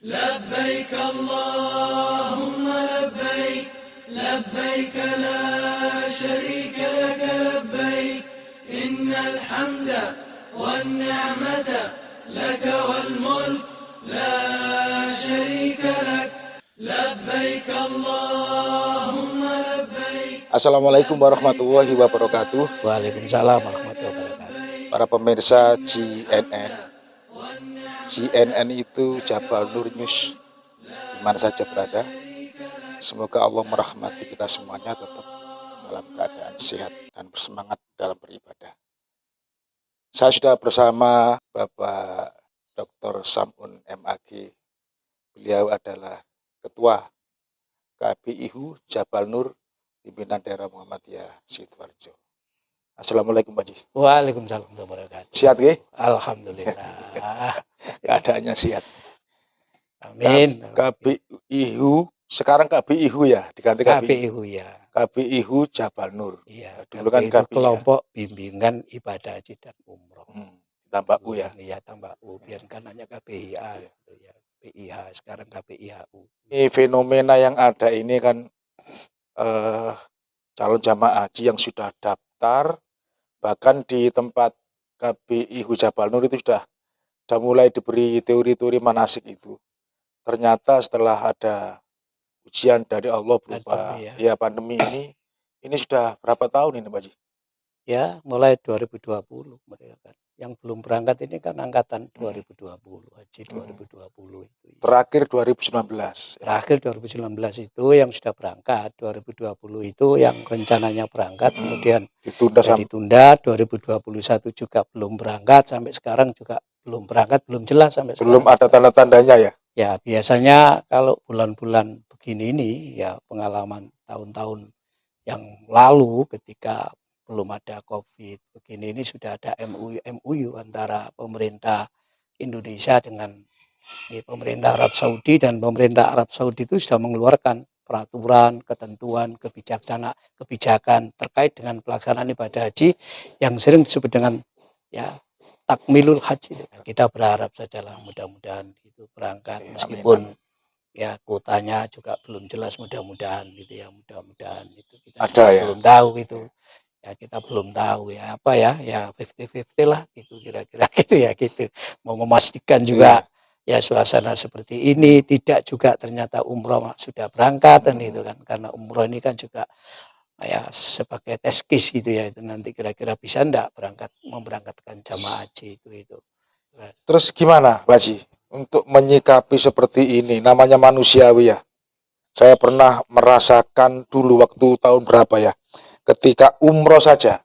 لبيك اللهم لبيك لبيك لا شريك لك لبيك إن الحمد والنعمة لك والملك لا شريك لك لبيك اللهم لبيك. Assalamualaikum warahmatullahi wabarakatuh. Waalaikumsalam warahmatullahi wabarakatuh. Para pemirsa CNN itu Jabal Nur News, di mana saja berada. Semoga Allah merahmati kita semuanya tetap dalam keadaan sehat dan bersemangat dalam beribadah. Saya sudah bersama Bapak Dr. Samun MAG. Beliau adalah Ketua KBIHU Jabal Nur, pimpinan daerah Muhammadiyah Sidoarjo. Assalamualaikum Pak Ji. Waalaikumsalam warahmatullahi wabarakatuh. Sihat nggih? Alhamdulillah. Keadaannya sihat. Amin. KBIHU, sekarang KBIHU ya, diganti KBIHU ya. KBIHU Jabal Nur. Iya, Dulu kan itu KBI kelompok bimbingan ibadah haji dan umroh. Tambah U ya. Iya, tambah U. Biar kan hanya KBIA gitu ya. PIH, sekarang KBIHU. Ini fenomena yang ada ini kan calon jamaah haji yang sudah daftar, bahkan di tempat KBIHU Jabal Nur itu sudah mulai diberi teori-teori manasik itu. Ternyata setelah ada ujian dari Allah berupa pandemi ini sudah berapa tahun ini Pak Ji? Ya, mulai 2020 mereka kan. Yang belum berangkat ini kan angkatan 2020, haji 2020 itu. Terakhir 2019. Terakhir 2019 itu yang sudah berangkat, 2020 itu yang rencananya berangkat, kemudian ditunda, 2021 juga belum berangkat, sampai sekarang juga belum berangkat, belum jelas sampai belum sekarang. Ada tanda-tandanya ya? Ya, biasanya kalau bulan-bulan begini ini, ya pengalaman tahun-tahun yang lalu ketika belum ada COVID begini ini sudah ada MOU antara pemerintah Indonesia dengan pemerintah Arab Saudi, dan pemerintah Arab Saudi itu sudah mengeluarkan peraturan, ketentuan, kebijakan terkait dengan pelaksanaan ibadah haji yang sering disebut dengan ya takmilul haji. Kita berharap sajalah mudah-mudahan itu berangkat, meskipun ya kuotanya juga belum jelas, mudah-mudahan gitu ya, mudah-mudahan itu kita ada ya? Belum tahu gitu. Ya kita belum tahu ya apa ya 50-50 lah gitu kira-kira gitu ya gitu. Mau memastikan juga ya suasana seperti ini, tidak juga ternyata umroh sudah berangkat dan itu kan, karena umroh ini kan juga ya sebagai tes case gitu ya, itu nanti kira-kira bisa enggak memberangkatkan jamaah haji itu. Terus gimana Pak Ji untuk menyikapi seperti ini? Namanya manusiawi ya. Saya pernah merasakan dulu waktu tahun berapa ya, ketika umroh saja,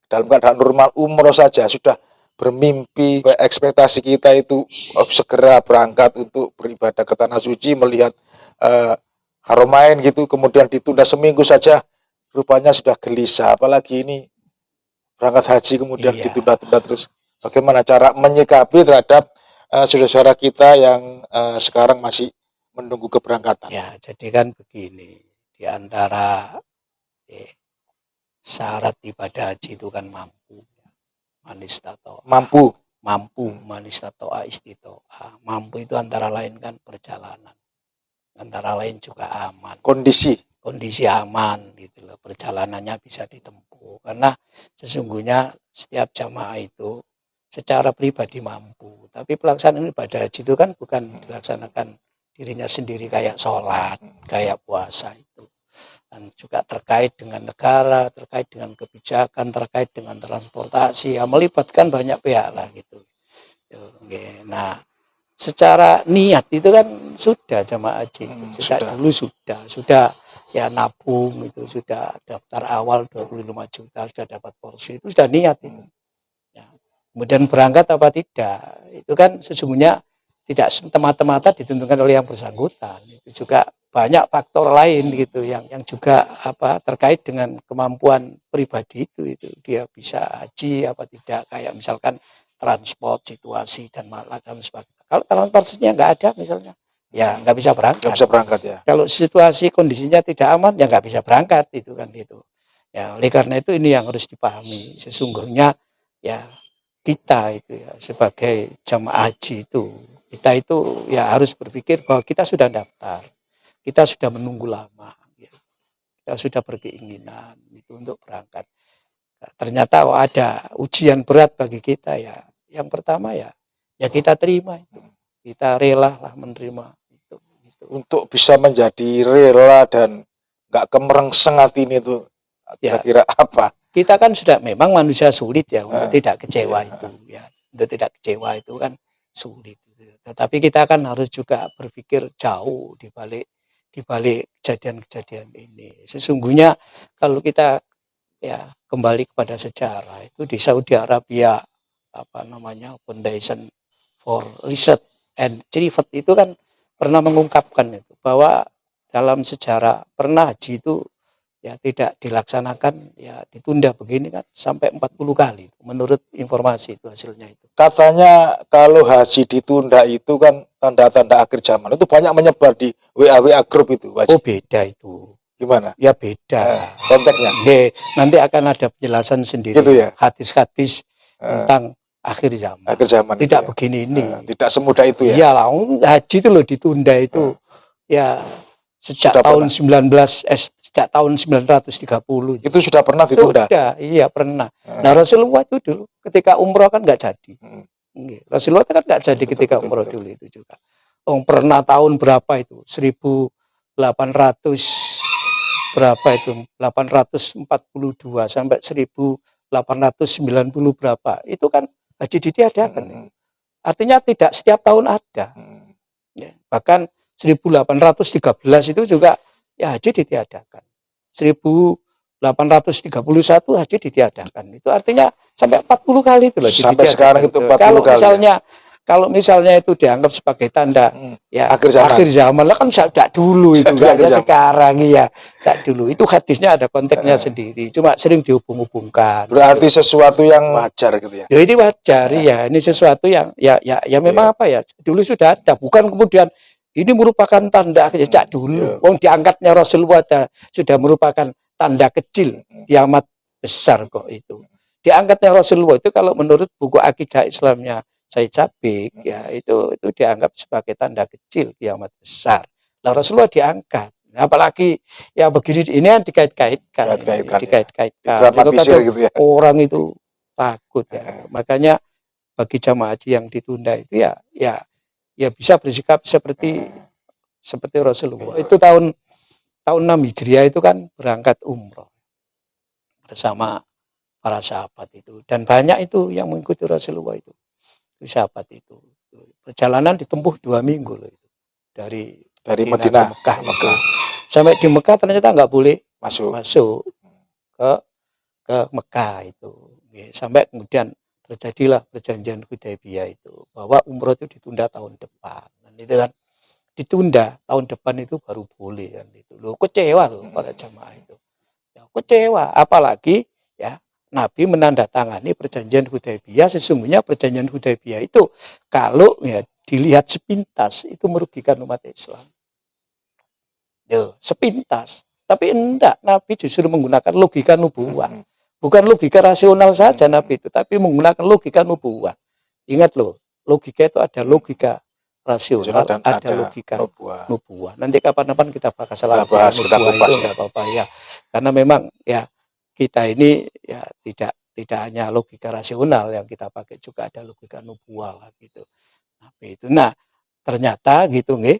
dalam keadaan normal umroh saja sudah bermimpi, ekspektasi kita itu segera berangkat untuk beribadah ke tanah suci, melihat Haramain gitu, kemudian ditunda seminggu saja, rupanya sudah gelisah. Apalagi ini berangkat haji kemudian ditunda-tunda terus. Bagaimana cara menyikapi terhadap saudara-saudara kita yang sekarang masih menunggu keberangkatan? Ya, jadi kan begini, di antara syarat ibadah haji itu kan mampu, manis tato istitoa. Mampu itu antara lain kan perjalanan, antara lain juga aman, kondisi aman gitu loh, perjalanannya bisa ditempuh. Karena sesungguhnya setiap jamaah itu secara pribadi mampu, tapi pelaksanaan ibadah haji itu kan bukan dilaksanakan dirinya sendiri kayak sholat, kayak puasa itu. Dan juga terkait dengan negara, terkait dengan kebijakan, terkait dengan transportasi, ya melibatkan banyak pihak lah gitu. Nah, secara niat itu kan sudah jamaah haji, dulu sudah ya nabung itu, sudah daftar awal 25 juta, sudah dapat porsi, itu sudah niat itu. Ya. Kemudian berangkat apa tidak, itu kan sesungguhnya tidak semata-mata ditentukan oleh yang bersangkutan. Itu juga banyak faktor lain gitu yang juga terkait dengan kemampuan pribadi itu dia bisa haji apa tidak, kayak misalkan transport, situasi dan sebagainya. Kalau transportasinya nggak ada misalnya, ya nggak bisa berangkat. Ya. Kalau situasi kondisinya tidak aman, ya nggak bisa berangkat itu kan gitu. Ya oleh karena itu ini yang harus dipahami, sesungguhnya ya kita itu ya sebagai jamaah haji itu Kita itu ya harus berpikir bahwa kita sudah daftar, kita sudah menunggu lama, ya. Kita sudah berkeinginan itu untuk berangkat. Nah, ternyata ada ujian berat bagi kita ya. Yang pertama ya kita terima itu, kita rela lah menerima itu. Gitu. Untuk bisa menjadi rela dan nggak kemerengseng hati ini tuh kira-kira apa? Kita kan sudah memang manusia sulit ya untuk tidak kecewa itu ya. Untuk tidak kecewa itu kan sulit. Tetapi kita kan harus juga berpikir jauh di balik kejadian-kejadian ini. Sesungguhnya kalau kita ya kembali kepada sejarah itu di Saudi Arabia apa namanya Foundation for Research and Trivet itu kan pernah mengungkapkan itu bahwa dalam sejarah pernah haji itu ya tidak dilaksanakan, ya ditunda begini kan sampai 40 kali menurut informasi itu hasilnya itu. Katanya kalau haji ditunda itu kan tanda-tanda akhir zaman. Itu banyak menyebar di WA grup itu, Pak Haji. Oh beda itu. Gimana? Ya beda. Konteksnya. Nanti akan ada penjelasan sendiri. Gitu ya. Hadis-hadis tentang akhir zaman. Akhir zaman. Tidak ya. begini ini. Tidak semudah itu ya. Iyalah, haji itu loh ditunda itu. Ya sejak sudah tahun 1930 itu sudah pernah ditunda. Sudah, iya pernah. Nah Rasulullah itu dulu ketika umroh kan nggak jadi. Rasulullah kan nggak jadi ketika umroh dulu itu juga. Pernah tahun berapa itu? 1800 berapa itu? 842 sampai 1890 berapa? Itu kan haji ditiadakan. Artinya tidak setiap tahun ada. Ya, bahkan 1813 itu juga ya haji ditiadakan. 1831 haji ditiadakan. Itu artinya sampai 40 kali itu loh. Sampai sekarang itu 40 kali. Kalau misalnya itu dianggap sebagai tanda ya akhir zaman lah kan sejak dulu itu enggak sekarang ya. Sejak dulu itu hadisnya ada konteksnya sendiri. Cuma sering dihubung-hubungkan. Berarti sesuatu yang wajar gitu ya. Ya ini wajar ya. Ini sesuatu yang ya memang apa ya? Dulu sudah ada, bukan kemudian ini merupakan tanda sejak dulu. Wong diangkatnya Rasulullah sudah merupakan tanda kecil kiamat besar kok itu. Diangkatnya Rasulullah itu kalau menurut buku akidah Islamnya Said Sabik ya itu dianggap sebagai tanda kecil kiamat besar. Lah Rasulullah diangkat. Apalagi ya begini ini yang dikait-kaitkan. Gitu ya. Orang itu takut ya. Makanya bagi jamaah haji yang ditunda itu ya bisa bersikap seperti Rasulullah. Itu tahun 6 Hijriah itu kan berangkat umroh bersama para sahabat itu, dan banyak itu yang mengikuti Rasulullah itu sahabat itu. Perjalanan ditempuh 2 minggu loh itu. Dari Madinah ke Mekah. Sampai di Mekah ternyata nggak boleh masuk ke Mekah itu. Sampai kemudian terjadilah perjanjian Hudaybiyah itu bahwa umroh itu ditunda tahun depan. Dan itu kan ditunda tahun depan itu baru boleh kan itu. Loh kecewa loh para jamaah itu. Ya, kecewa, apalagi ya Nabi menandatangani perjanjian Hudaybiyah. Sesungguhnya perjanjian Hudaybiyah itu kalau ya dilihat sepintas itu merugikan umat Islam. Yo, sepintas. Tapi enggak, Nabi justru menggunakan logika nubuwah. Bukan logika rasional saja Nabi itu, tapi menggunakan logika nubuwah. Ingat loh, logika itu ada logika rasional, ada logika nubuwah. Nanti kapan-kapan kita bahas nubuwah itu enggak apa-apa ya. Karena memang ya kita ini ya tidak hanya logika rasional yang kita pakai, juga ada logika nubuwah lah gitu. Nah, ternyata gitu nggih,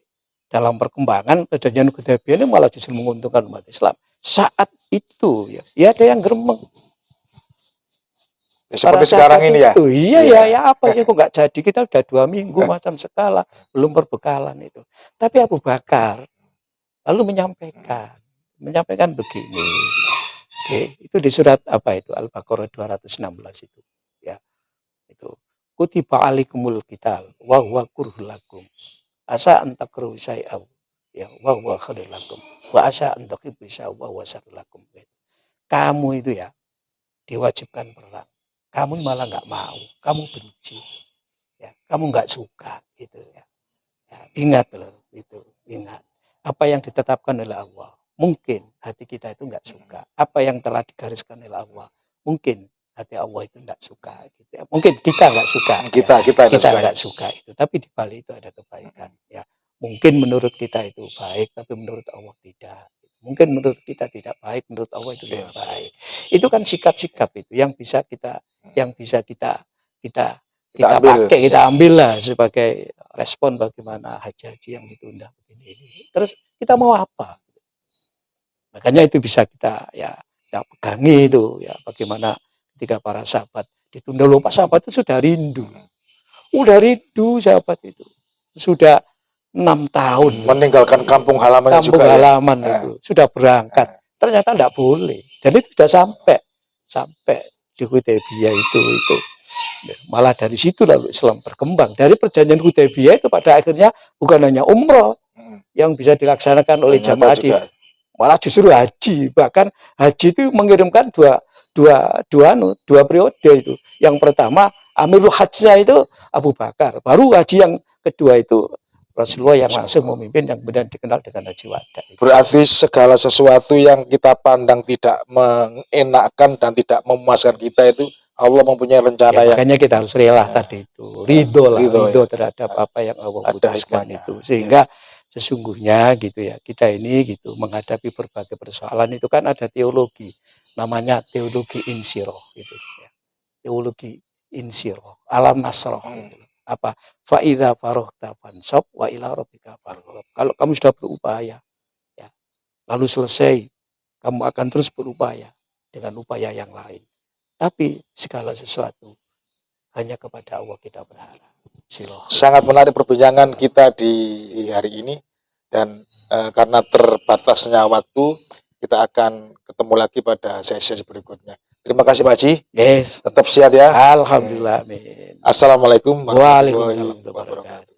dalam perkembangan perjanjian Hudaybiyah ini malah justru menguntungkan umat Islam. Saat itu ya ada yang gremeng. Seperti sekarang ini ya. Iya, apa sih kok nggak jadi? Kita udah 2 minggu macam skala belum perbekalan itu. Tapi Abu Bakar lalu menyampaikan begini. Oke, itu di surat apa itu? Al-Baqarah 216 itu. Ya. Itu kutiba alaikumul qital wa huwa kurhul lakum. Asa antakru syai'aw ya wa huwa khairul lakum. Wa asa antakibu syai'aw wa huwa syarrul lakum. Kamu itu ya diwajibkan perang. Kamu malah nggak mau, kamu benci, ya, kamu nggak suka, gitu ya. Ingat loh, itu ingat apa yang ditetapkan oleh Allah. Mungkin hati kita itu nggak suka apa yang telah digariskan oleh Allah. Mungkin hati Allah itu tidak suka gitu ya. Mungkin kita nggak suka, Kita nggak suka itu, tapi di balik itu ada kebaikan ya. Mungkin menurut kita itu baik, tapi menurut Allah tidak. Mungkin menurut kita tidak baik, menurut Allah itu yang baik. Itu kan sikap-sikap itu yang bisa kita ambil. pakai, kita ambil lah sebagai respon bagaimana haji-haji yang ditunda begini. Terus kita mau apa? Makanya itu bisa kita ya pegangi itu ya, bagaimana ketika para sahabat ditunda, lupa sahabat itu sudah rindu sahabat itu sudah 6 tahun meninggalkan kampung halaman itu sudah berangkat, ternyata tidak boleh, dan itu sudah sampai di Hudaybiyah itu malah dari situ lalu Islam berkembang. Dari perjanjian Hudaybiyah itu pada akhirnya bukan hanya umroh yang bisa dilaksanakan oleh jamaah haji, malah justru haji. Bahkan haji itu mengirimkan dua periode itu. Yang pertama Amirul Hajjnya itu Abu Bakar, baru haji yang kedua itu Rasulullah yang langsung memimpin, yang kemudian dikenal dengan haji wada. Berarti segala sesuatu yang kita pandang tidak mengenakkan dan tidak memuaskan kita itu Allah mempunyai rencana ya, makanya kita harus rela tadi itu, ridho terhadap apa yang Allah putuskan itu, sehingga sesungguhnya gitu ya, kita ini gitu menghadapi berbagai persoalan itu kan ada teologi, namanya teologi insiroh gitu ya. Teologi insiroh, alam nasroh gitu. Apa? Fa idza faraghta fansab wa ila rabbika farghab. Kalau kamu sudah berupaya ya, lalu selesai, kamu akan terus berupaya dengan upaya yang lain. Tapi segala sesuatu hanya kepada Allah kita berharap. Sangat menarik perbincangan kita di hari ini, dan karena terbatasnya waktu, kita akan ketemu lagi pada sesi berikutnya. Terima kasih Pak Haji. Yes. Tetap sehat ya. Alhamdulillah. Amin. Assalamualaikum warahmatullahi wabarakatuh.